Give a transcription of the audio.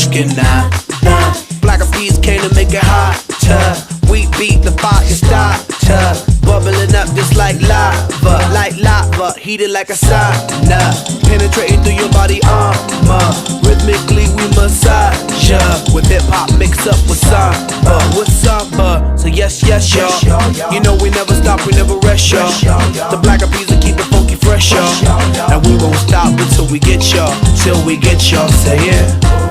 skin now. Black Eyed Peas came to make it hotter. We beat the fire starter, bubbling up just like lava, heated like a sauna, penetrating through your body armor. Rhythmically we massage ya, with hip hop mixed up with samba, So yes, y'all. You know we never stop, we never rest, y'all. The Black Eyed Peas will keep the funky fresh, y'all. And we won't stop until we get y'all, till we get y'all. Say yeah.